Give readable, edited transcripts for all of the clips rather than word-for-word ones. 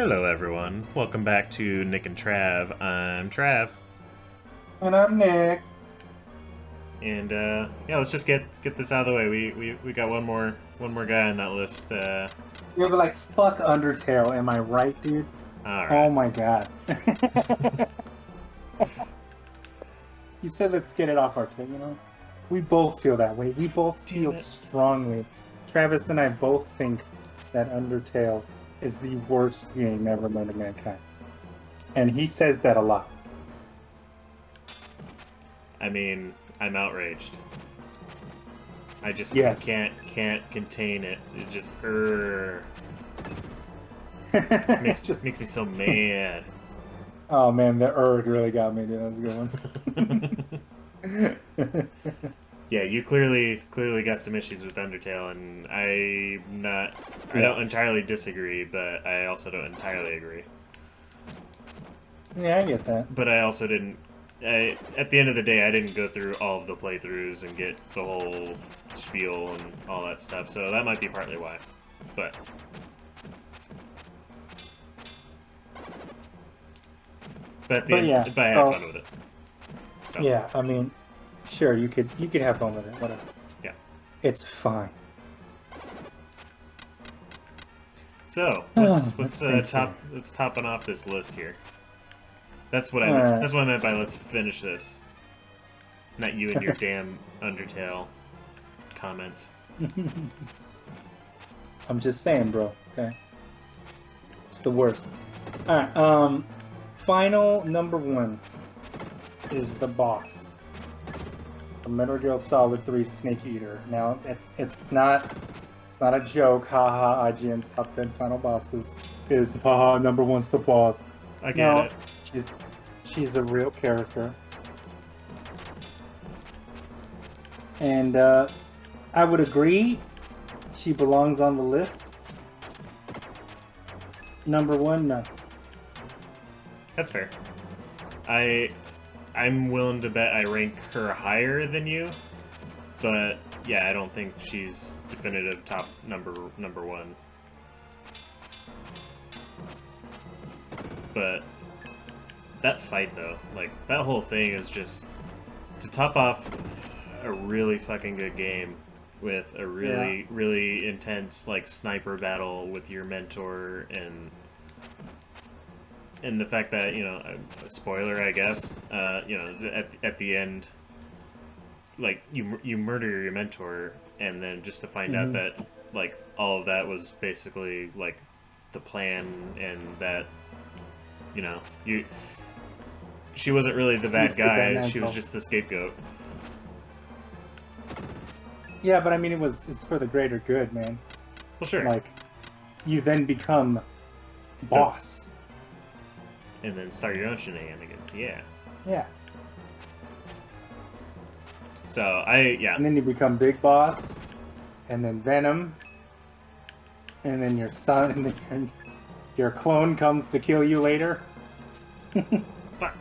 Hello, everyone. Welcome back to Nick and Trav. I'm Trav, And I'm Nick. and yeah, let's just get this out of the way. We got one more guy on that list. Yeah, but like, fuck Undertale, am I right, dude? All Oh right. my god. You said let's get it off our tail, you know? We both feel that way. We both Damn feel it. strongly. Travis and I both think that Undertale is the worst game ever known to mankind. And he says that a lot. I mean, I'm outraged. I just Yes. can't contain it. It just makes Just, makes me so mad. oh man, the Erg really got me, dude. That's a good one. Yeah, you clearly got some issues with Undertale, and I'm not. I Yeah. don't entirely disagree, but I also don't entirely agree. Yeah, I get that. But I also didn't. At the end of the day, I didn't go through all of the playthroughs and get the whole spiel and all that stuff, so that might be partly why. But at the But end, yeah, but I had so fun with it. So yeah, I mean, sure, you could have fun with it, whatever. yeah. It's fine. So Oh, let's think here. let's topping off this list here. That's what All right. that's what I meant by let's finish this. Not you and your damn Undertale comments. I'm just saying, bro. Okay, it's the worst. All right. Final number one is the boss, the Metal Gear Solid 3 Snake Eater. Now, it's not a joke. Haha. IGN's top 10 final bosses is haha number one's the boss. I get No, it. she's she's a real character. And I would agree, she belongs on the list. Number one, no. That's fair. I I'm willing to bet I rank her higher than you, but yeah, I don't think she's definitive top number one. But that fight though, like that whole thing is just to top off a really fucking good game with a Yeah. really intense like sniper battle with your mentor and the fact that a spoiler I guess at the end like you murder your mentor and then just to find out Hmm. that like all of that was basically like the plan and that you know you she wasn't really the You bad took that guy, she was mantle. just the scapegoat. Yeah, but I mean, it's for the greater good, man. Well, sure. Like, you then become It's the boss. and then start your own shenanigans. Yeah. Yeah. So I yeah. And then you become big boss, and then Venom, and then your son, and then your clone comes to kill you later. Fuck.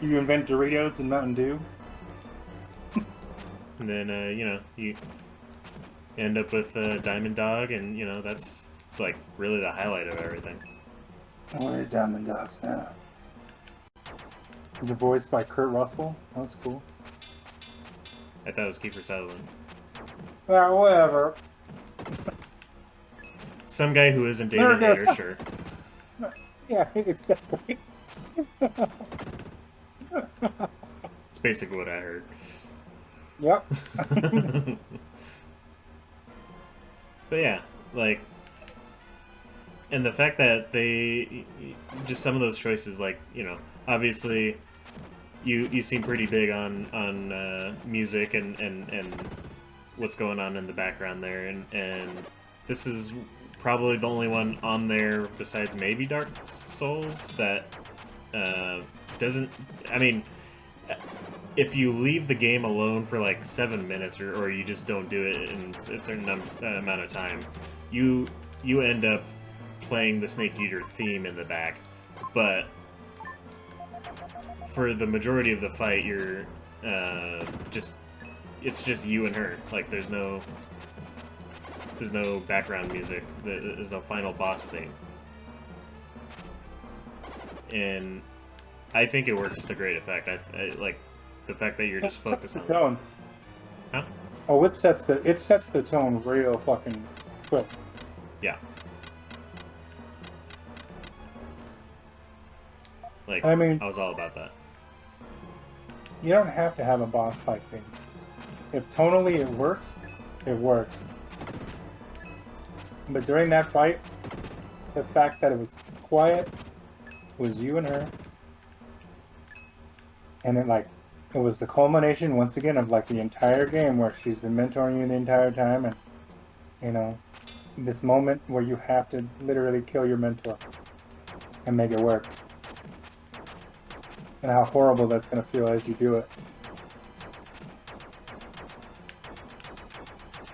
You invent Doritos and Mountain Dew. And then you end up with Diamond Dog, and that's like really the highlight of everything. We're Diamond Dogs now. You're voiced by Kurt Russell. That was cool. I thought it was Kiefer Sutherland. Well, whatever. Some guy who isn't There David it Hayter, goes. sure. Yeah, exactly. It's basically what I heard. Yep. But yeah, like, and the fact that they just some of those choices, like obviously you seem pretty big on music and what's going on in the background there, and this is probably the only one on there besides maybe Dark Souls that doesn't. I mean, if you leave the game alone for like 7 minutes or you just don't do it in a certain amount of time, you end up playing the Snake Eater theme in the back, but for the majority of the fight, you're just it's just you and her. Like there's no background music. There's no final boss theme. and I think it works to great effect. I like the fact that you're just focused on tone. Huh? Oh, it sets the tone real fucking quick. Yeah. Like, I mean, I was all about that. you don't have to have a boss fight thing. If tonally it works, it works. But during that fight, the fact that it was quiet, it was you and her, and it was the culmination once again of like the entire game where she's been mentoring you the entire time, and you know, this moment where you have to literally kill your mentor and make it work. And how horrible that's going to feel as you do it.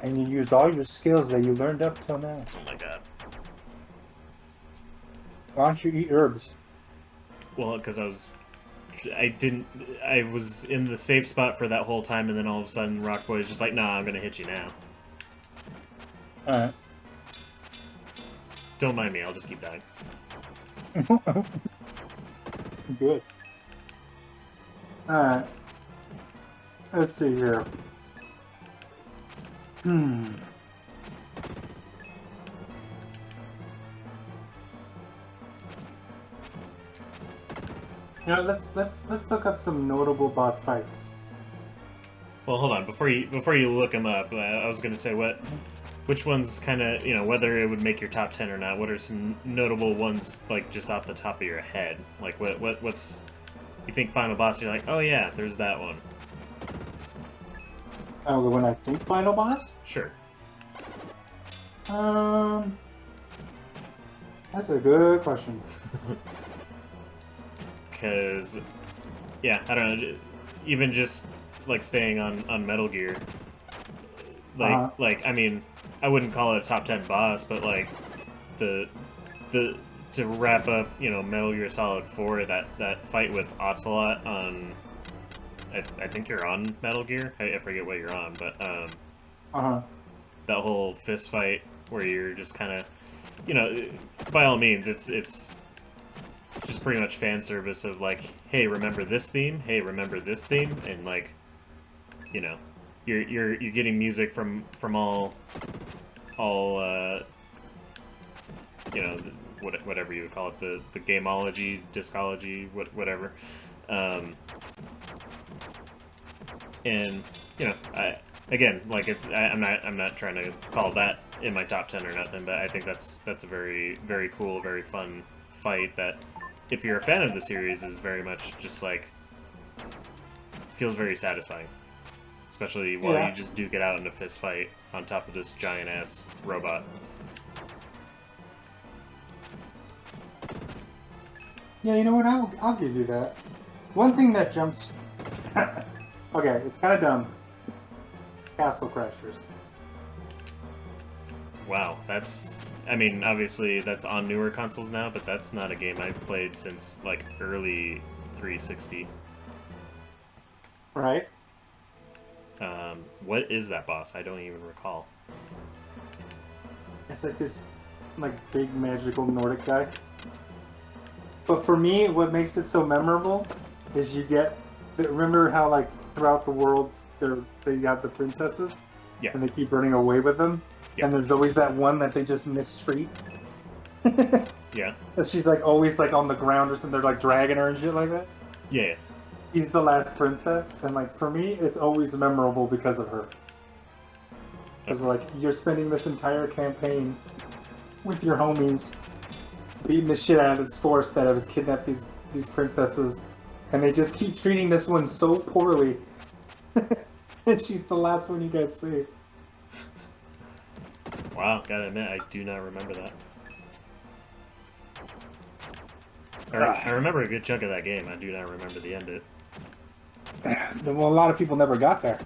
And you use all your skills that you learned up till now. Oh my god. Why don't you eat herbs? Well, because I was in the safe spot for that whole time, and then all of a sudden Rock Boy's just like, nah, I'm gonna hit you now. Alright. Don't mind me, I'll just keep dying. Good. Alright. Let's see here. Now let's look up some notable boss fights. Well, hold on, before you look them up, I was gonna say which ones kind of, you know, whether it would make your top 10 or not. What are some notable ones, like just off the top of your head? Like what's you think final boss? You're like, oh yeah, there's that one. Oh, when I think final boss? Sure. That's a good question. Because, yeah, I don't know, even just like staying on Metal Gear, like I mean, I wouldn't call it a top 10 boss, but like the to wrap up, you know, Metal Gear Solid 4, that fight with Ocelot on, I think you're on Metal Gear. I forget what you're on, but that whole fist fight where you're just kind of, you know, by all means, it's just pretty much fan service of like, hey, remember this theme? Hey, remember this theme? And like, you know, you're getting music from all you know, whatever you would call it, the gameology, discology, whatever. And you know, again, like I'm not trying to call that in my top 10 or nothing, but I think that's a very, very cool, very fun fight that, if you're a fan of the series, is very much just like, feels very satisfying, especially while you just duke it out in a fist fight on top of this giant ass robot. Yeah, you know what? I'll give you that. One thing that jumps. Okay, it's kind of dumb. Castle Crashers. Wow, that's... I mean, obviously that's on newer consoles now, but that's not a game I've played since, like, early 360. Right. What is that boss? I don't even recall. It's like this, like, big magical Nordic guy. But for me, what makes it so memorable is you get... Remember how, like, throughout the worlds, they have the princesses? Yeah. And they keep running away with them? Yeah. And there's always that one that they just mistreat? Yeah. And she's, like, always, like, on the ground or something. They're, like, dragging her and shit like that? Yeah. He's the last princess. And, like, for me, it's always memorable because of her. Because, like, you're spending this entire campaign with your homies beating the shit out of this force that has kidnapped these princesses, and they just keep treating this one so poorly. And she's the last one you guys see. Wow, gotta admit, I do not remember that. I remember a good chunk of that game. I do not remember the end of it. Well, a lot of people never got there.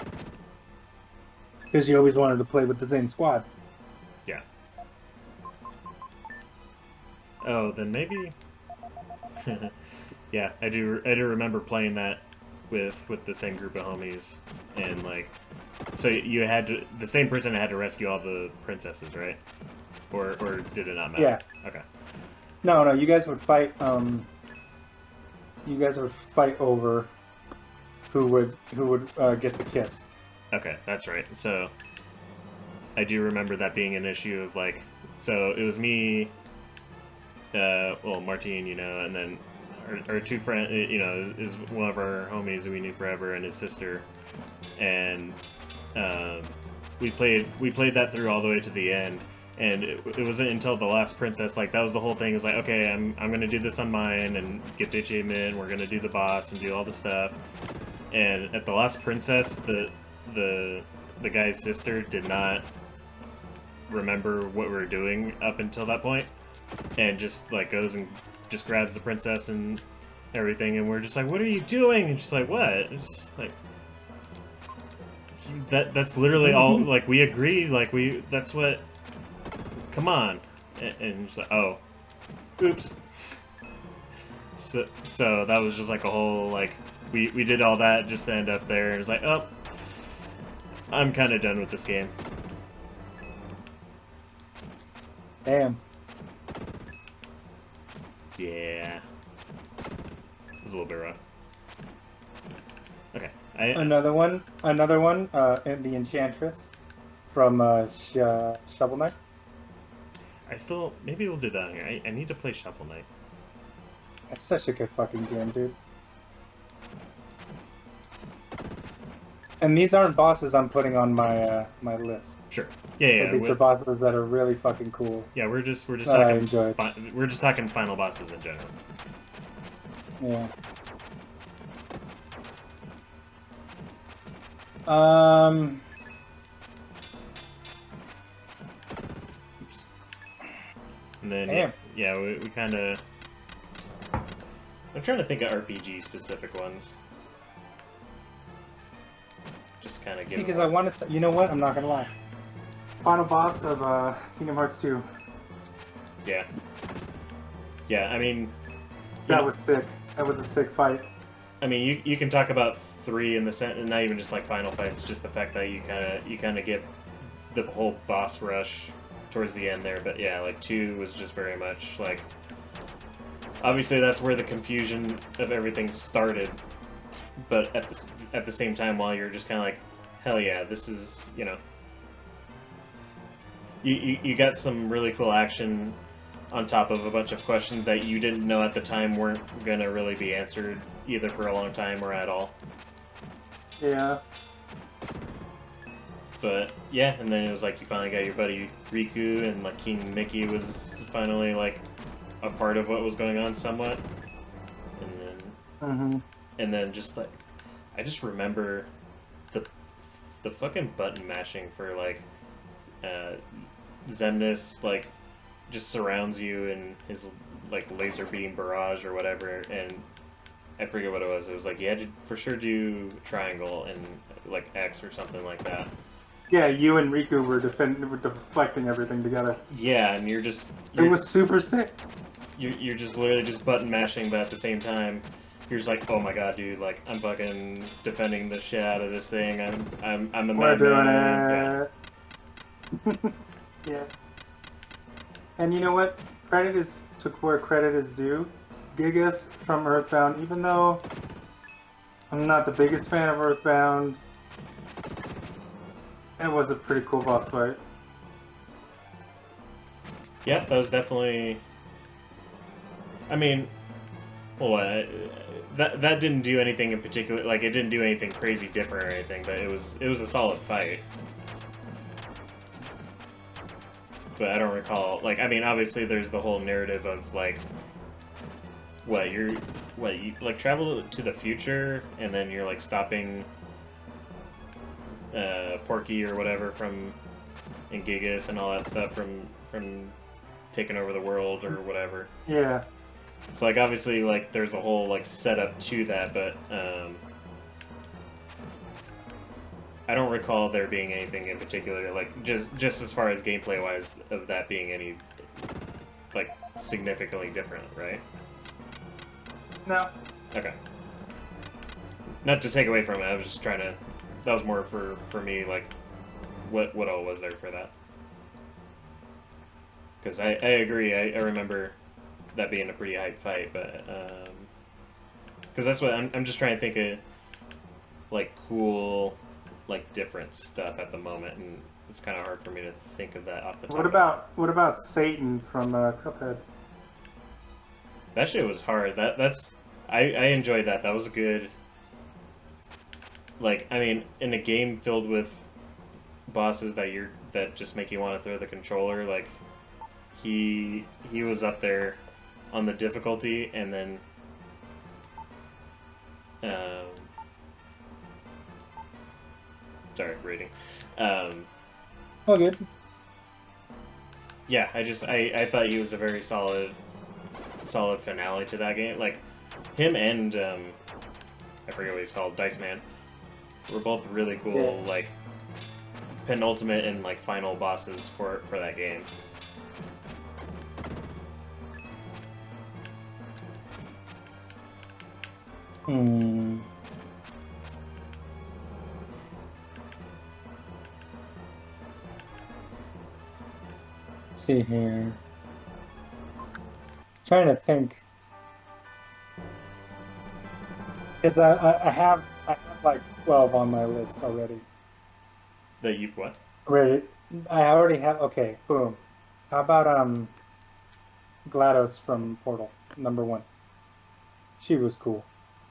Because you always wanted to play with the same squad. Yeah. Oh, then maybe... Yeah, I do remember playing that with the same group of homies, and like, so you had to, the same person had to rescue all the princesses, right? Or did it not matter? Yeah. Okay. No, you guys would fight you guys would fight over who would get the kiss. Okay, that's right. So I do remember that being an issue of like, so it was me, well, Martine, you know, and then our two friends, you know, is one of our homies that we knew forever, and his sister, and we played that through all the way to the end, and it wasn't until the last princess, like that was the whole thing. It was like, okay, I'm gonna do this on mine and get the achievement. We're gonna do the boss and do all the stuff, and at the last princess, the guy's sister did not remember what we were doing up until that point, and just like goes and just grabs the princess and everything, and we're just like, what are you doing? And she's like, what? It's like, that's literally all. Like, we agreed, like that's what, come on. And she's like, oh, oops. So that was just like a whole, like, we did all that just to end up there, and it's like, oh, I'm kind of done with this game. Damn. Yeah. It's a little bit rough. Okay. Another one, and the Enchantress from Shovel Knight. Maybe we'll do that here. I need to play Shovel Knight. That's such a good fucking game, dude. And these aren't bosses I'm putting on my my list. Sure. Yeah. But these are bosses that are really fucking cool. Yeah, we're just I talking. enjoyed. We're just talking final bosses in general. Yeah. Oops. And then Damn. yeah, we kind of. I'm trying to think of RPG specific ones. Just kind of See, because I want to. You know what? I'm not gonna lie. Final boss of Kingdom Hearts 2. Yeah. Yeah, I mean. That was sick. That was a sick fight. I mean, you can talk about 3 in the sense, not even just like final fights, just the fact that you kind of get the whole boss rush towards the end there. But yeah, like 2 was just very much like. Obviously, that's where the confusion of everything started. But at the same time, while you're just kind of like, hell yeah, this is, you know. You got some really cool action on top of a bunch of questions that you didn't know at the time weren't gonna really be answered either for a long time or at all. Yeah. But yeah, and then it was like you finally got your buddy Riku, and like King Mickey was finally like a part of what was going on somewhat. And then just like I just remember the fucking button mashing for like Xemnas like just surrounds you in his like laser beam barrage or whatever, and I forget what it was. It was like you had to for sure do triangle and like X or something like that. Yeah, you and Riku were deflecting everything together. Yeah, and you're it was super sick. You're just literally just button mashing, but at the same time, you're just like, oh my god, dude! Like I'm fucking defending the shit out of this thing. I'm a We're doing madman. it. Yeah. And you know what? Credit is to where credit is due. Gigas from Earthbound, even though I'm not the biggest fan of Earthbound, it was a pretty cool boss fight. Yeah, that was definitely. I mean, well, that didn't do anything in particular. Like, it didn't do anything crazy different or anything, but it was a solid fight. But I don't recall. Like, I mean, obviously, there's the whole narrative of like, you like travel to the future, and then you're like stopping Porky or whatever from and Gigas and all that stuff from taking over the world or whatever. Yeah. So like obviously like there's a whole like setup to that, but I don't recall there being anything in particular like just as far as gameplay wise of that being any like significantly different, right? No. Okay. Not to take away from it, I was just trying to. That was more for me like what all was there for that. Because I agree, I remember that being a pretty hype fight, but Because that's what I'm just trying to think of, like, cool, like, different stuff at the moment, and it's kind of hard for me to think of that off the top of my head. What about Satan from Cuphead? That shit was hard. I enjoyed that. That was a good, like, I mean, in a game filled with bosses that just make you want to throw the controller, like, he was up there on the difficulty, and then um, sorry, rating. Um, Oh, good. yeah, I thought he was a very solid finale to that game. Like him and I forget what he's called, Dice Man, were both really cool. Yeah. Like penultimate and like final bosses for that game. Hmm. Let's see here. Trying to think. Because I have like 12 on my list already. That you've what? Ready? I already have. Okay, boom. How about GLaDOS from Portal, number one. She was cool.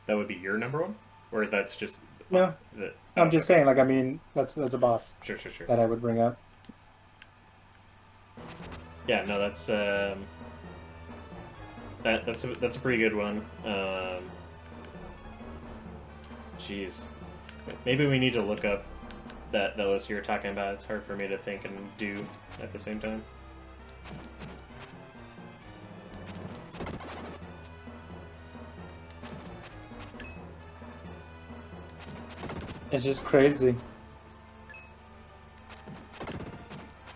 That would be your number one, or that's just No, the. Oh, I'm just okay. saying. Like, I mean, that's a boss Sure. that I would bring up. Yeah, no, that's a pretty good one. Jeez, maybe we need to look up that list you were talking about. It's hard for me to think and do at the same time. It's just crazy.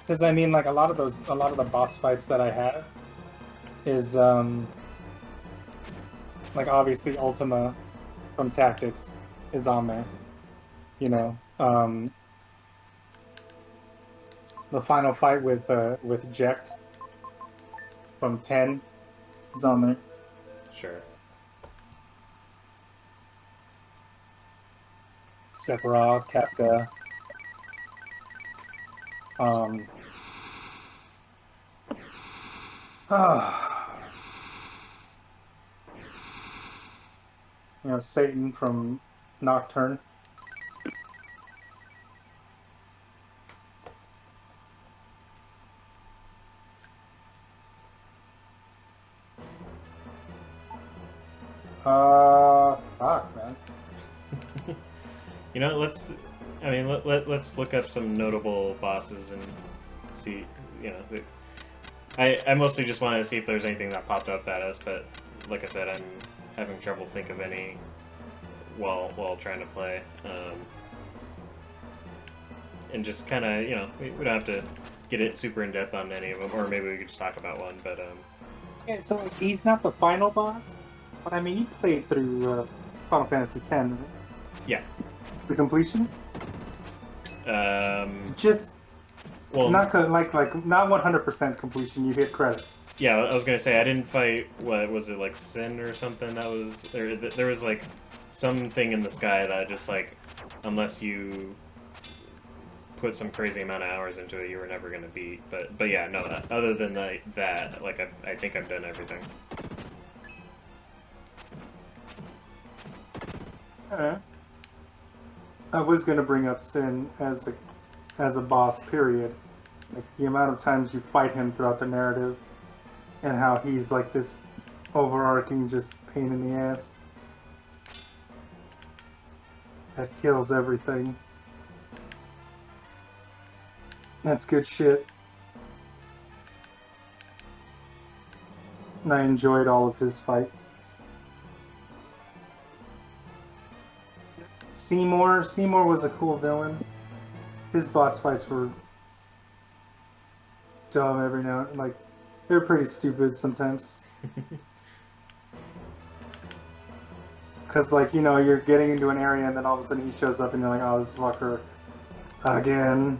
Because I mean, like a lot of the boss fights that I have is like obviously Ultima from Tactics is on there. You know, the final fight with Jecht from 10 is on there. Sure. Sephiroth, Kefka. Um, Satan from Nocturne. Fuck, man. You know, I mean, let's look up some notable bosses and see. You know, I mostly just wanted to see if there's anything that popped up at us, but like I said, I'm having trouble think of any while trying to play. And just kind of, we don't have to get it super in depth on any of them, or maybe we could just talk about one. But Yeah, so like, he's not the final boss, but I mean, he played through Final Fantasy X, right? yeah, The completion. Just well, not like not 100% completion. You hit credits. yeah, I was gonna say I didn't fight. What was it, like Sin or something? That was there. There was like something in the sky that just like, unless you put some crazy amount of hours into it, you were never gonna beat. But yeah, no. Other than that, like I think I've done everything. I was gonna bring up Sin as a boss. Period. Like the amount of times you fight him throughout the narrative, and how he's like this overarching just pain in the ass that kills everything. That's good shit. And I enjoyed all of his fights. Seymour was a cool villain. His boss fights were dumb every now, like they're pretty stupid sometimes. Cause like you're getting into an area and then all of a sudden he shows up and you're like, oh, this fucker again.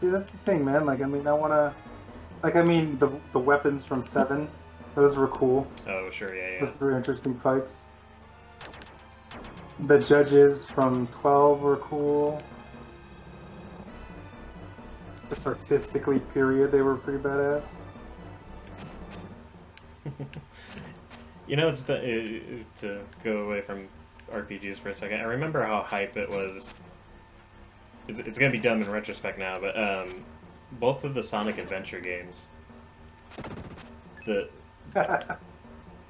See, that's the thing, man. Like, I mean, I wanna, like, I mean, the weapons from 7, those were cool. Oh, sure, yeah, Those yeah. were interesting fights. The judges from 12 were cool. Just artistically, period, they were pretty badass. You know, to go away from RPGs for a second. I remember how hype it was. It's gonna be dumb in retrospect now, but both of the Sonic Adventure games, the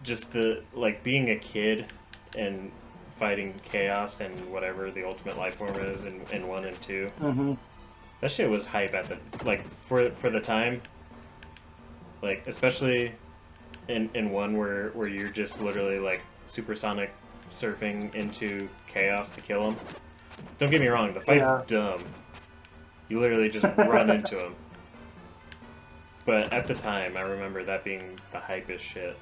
just the like being a kid and fighting chaos and whatever the ultimate life form is in 1 and 2. Mm-hmm. That shit was hype at the like for the time. Like especially in 1 where you're just literally like supersonic surfing into chaos to kill them. Don't get me wrong, the fight's Yeah. dumb. You literally just run into them. But at the time, I remember that being the hypest shit.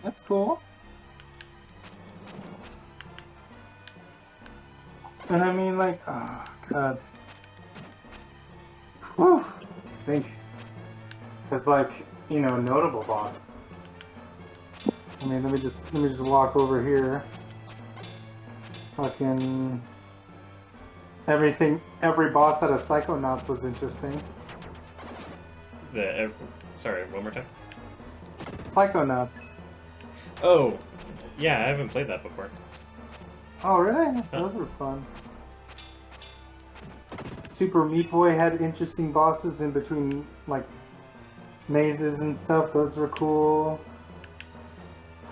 That's cool. And I mean, like, oh, God. Whew. I think it's like, you know, notable boss. I mean, let me just walk over here. Fucking everything, every boss out of Psychonauts was interesting. Sorry, one more time. Psychonauts. Oh, yeah, I haven't played that before. Oh, really? Huh. Those were fun. Super Meat Boy had interesting bosses in between, like, mazes and stuff. Those were cool.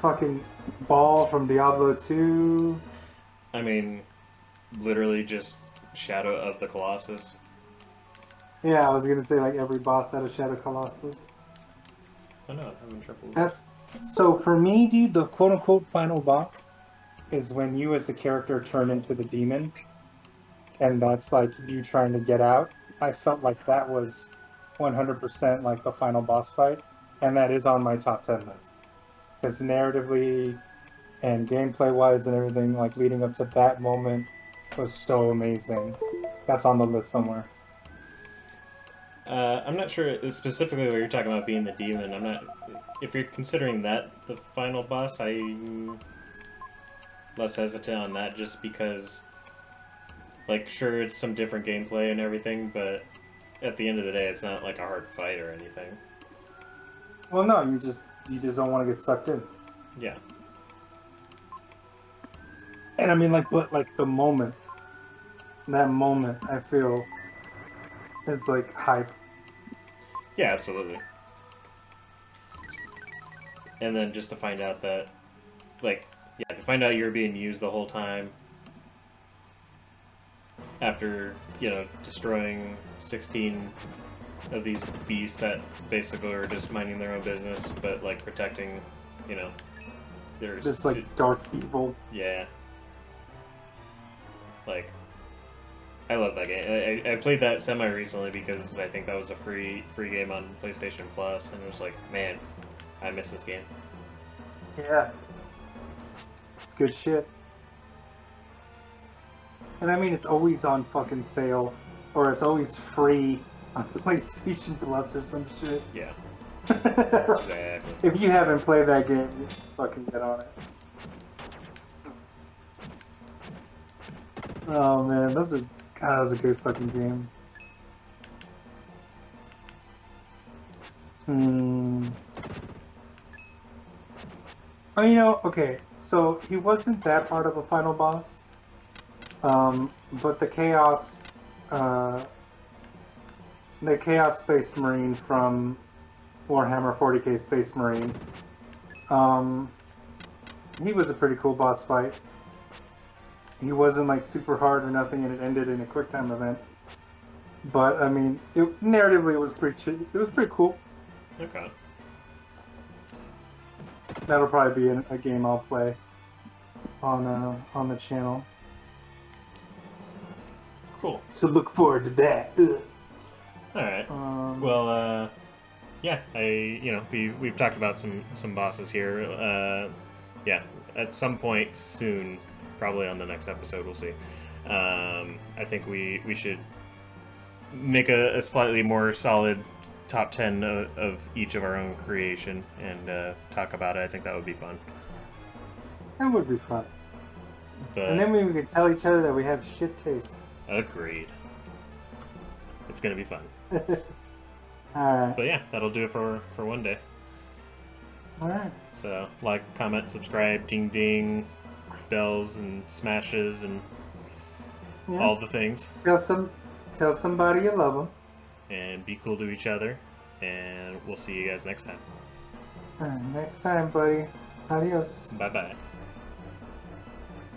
Fucking Ball from Diablo 2. I mean, literally just Shadow of the Colossus. Yeah, I was gonna say, like, every boss had a Shadow Colossus. Oh no, I'm having trouble. So for me, dude, the quote-unquote final boss is when you as a character turn into the demon, and that's like you trying to get out. I felt like that was 100% like the final boss fight, and that is on my top 10 list. Because narratively and gameplay-wise and everything, like leading up to that moment was so amazing. That's on the list somewhere. I'm not sure specifically what you're talking about being the demon. I'm not. If you're considering that the final boss, I'm less hesitant on that just because, like, sure, it's some different gameplay and everything, but at the end of the day, it's not like a hard fight or anything. Well, no, you just don't want to get sucked in. Yeah. And I mean, like, but like the moment, that moment, I feel is like hype. Yeah, absolutely. And then just to find out that, like, yeah, to find out you're being used the whole time after, you know, destroying 16 of these beasts that basically are just minding their own business, but, like, protecting, you know, their... Just like dark evil. Yeah. Like, I love that game. I played that semi-recently because I think that was a free game on PlayStation Plus, and it was like, man, I miss this game. Yeah. It's good shit. And I mean, it's always on fucking sale, or it's always free on PlayStation Plus or some shit. Yeah. Exactly. If you haven't played that game, you fucking get on it. Oh man, God, that was a good fucking game. Oh, you know, okay, so he wasn't that part of a final boss, but the Chaos Space Marine from Warhammer 40k Space Marine, he was a pretty cool boss fight. He wasn't like super hard or nothing, and it ended in a quick time event. But I mean, narratively, it was pretty cool. Okay. That'll probably be a game I'll play on the channel. Cool. So look forward to that. All right. Well, yeah, we've talked about some bosses here. Yeah, at some point soon, probably on the next episode, we'll see. I think we should make a slightly more solid top 10 of each of our own creation and talk about it. I think that would be fun. That would be fun. But And then we could tell each other that we have shit taste. agreed. It's gonna be fun. Alright. But yeah, that'll do it for one day. Alright. So like, comment, subscribe, ding ding, bells and smashes and all the things. Tell somebody you love them. And be cool to each other. And we'll see you guys next time. Next time, buddy. Adios. Bye bye.